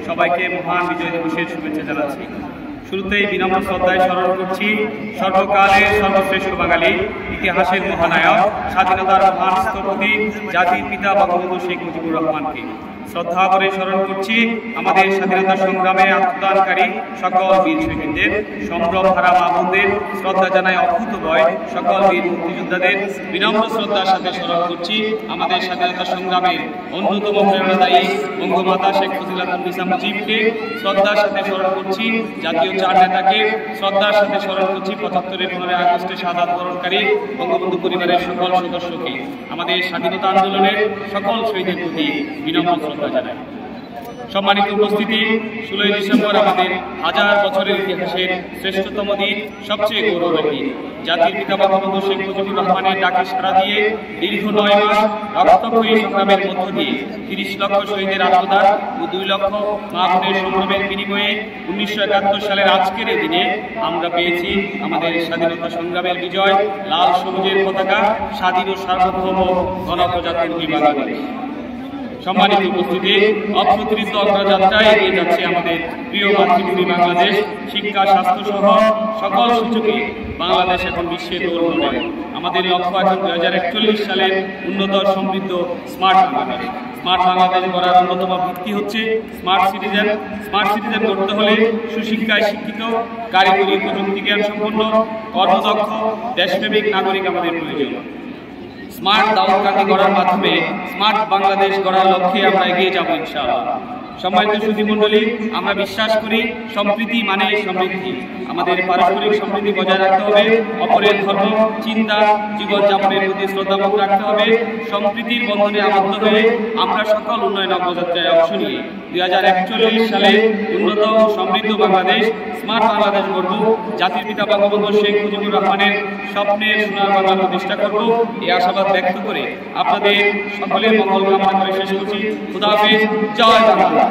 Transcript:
সবাইকে মহান বিজয় দিবসের শুভেচ্ছা জানাচ্ছি। শুরুতেই বিনম্র শ্রদ্ধায় স্মরণ করছি সর্বকালের সর্বশ্রেষ্ঠ বাঙালি, ইতিহাসের মহানায়ক, স্বাধীনতার মহান স্থপতি, জাতির পিতা বঙ্গবন্ধু শেখ মুজিবুর রহমানকে। শ্রদ্ধা করে স্মরণ করছি আমাদের স্বাধীনতা সংগ্রামে আত্মদানকারী সকল বীর শহীদদের, সম্ভ্রম হারা মা বোনদের শ্রদ্ধা জানায় অকুতোভয় সকল বীর মুক্তিযোদ্ধাদের। বিনম্র শ্রদ্ধার সাথে স্মরণ করছি আমাদের স্বাধীনতা সংগ্রামের অন্যতম প্রেরণাদায়ী বঙ্গমাতা শেখ ফজিলাতুন্নেসা মুজিবকে। শ্রদ্ধার সাথে স্মরণ করছি জাতীয় চার নেতাকে। শ্রদ্ধার সাথে স্মরণ করছি ৭৫-এর ১৫ই আগস্টে শাহাদাত বরণকারী বঙ্গবন্ধু পরিবারের সকল সদস্যকে। আমাদের স্বাধীনতা আন্দোলনের সকল শহীদের প্রতি বিনম্র শ্রদ্ধা জানাই। সম্মানিত উপস্থিতি, ১৬ই ডিসেম্বর আমাদের হাজার বছরের ইতিহাসের শ্রেষ্ঠতম দিন, সবচেয়ে গৌরবের দিন। জাতির পিতা বঙ্গবন্ধু শেখ মুজিবুর রহমানের ডাকে সাড়া দিয়ে দীর্ঘ ৯ মাস রক্তক্ষয়ী সংগ্রামের মধ্য দিয়ে ৩০ লক্ষ শহীদের আত্মদান ও ২ লক্ষ মা বোনের সংগ্রামের বিনিময়ে ১৯৭১ সালের আজকের এই দিনে আমরা পেয়েছি আমাদের স্বাধীনতা সংগ্রামের বিজয়, লাল সবুজের পতাকা, স্বাধীন ও সার্বভৌম গণপ্রজাতন্ত্রী বাংলাদেশ। সম্মানিত উপস্থিতি, অপ্রতিরিক্ত অগ্রযাত্রায় এগিয়ে যাচ্ছে আমাদের প্রিয় মাতৃভূমি বাংলাদেশ। শিক্ষা, স্বাস্থ্য সহ সকল সূচকে বাংলাদেশ এখন বিশ্বের রোল মডেল। আমাদের লক্ষ্য এখন ২০৪১ সালের উন্নত সমৃদ্ধ স্মার্ট বাংলাদেশ। স্মার্ট বাংলাদেশ গড়ার অন্যতম ভিত্তি হচ্ছে স্মার্ট সিটিজেন। স্মার্ট সিটিজেন গড়তে হলে সুশিক্ষায় শিক্ষিত, কারিগরি প্রযুক্তি জ্ঞান সম্পন্ন, কর্মদক্ষ, দেশপ্রেমিক নাগরিক আমাদের প্রয়োজন। স্মার্ট দাউদকান্দি গড়ার মাধ্যমে স্মার্ট বাংলাদেশ গড়ার লক্ষ্যে আমরা এগিয়ে যাব ইনশাআল্লাহ। সম্মানিত সুধীমণ্ডলী, আমরা বিশ্বাস করি সম্প্রীতি মানে সমৃদ্ধি। আমাদের পারস্পরিক সমৃদ্ধি বজায় রাখতে হবে, অপরের ধর্ম, চিন্তা, জীবনযাপনের প্রতি শ্রদ্ধাবোধ রাখতে হবে। সম্প্রীতির বন্ধনে আবদ্ধ হয়ে আমরা সকল উন্নয়ন অগ্রযাত্রায় অংশ নিয়ে ২০৪১ সালে উন্নত সমৃদ্ধ বাংলাদেশ, স্মার্ট বাংলাদেশ গড়ব। জাতির পিতা বঙ্গবন্ধু শেখ মুজিবুর রহমানের স্বপ্নের সোনার বাংলা প্রতিষ্ঠা করব, এই আশাবাদ ব্যক্ত করে আপনাদের সকলের মঙ্গল কামনা করে শেষ করছি। খুদা হাফেজ। জয় বাংলা।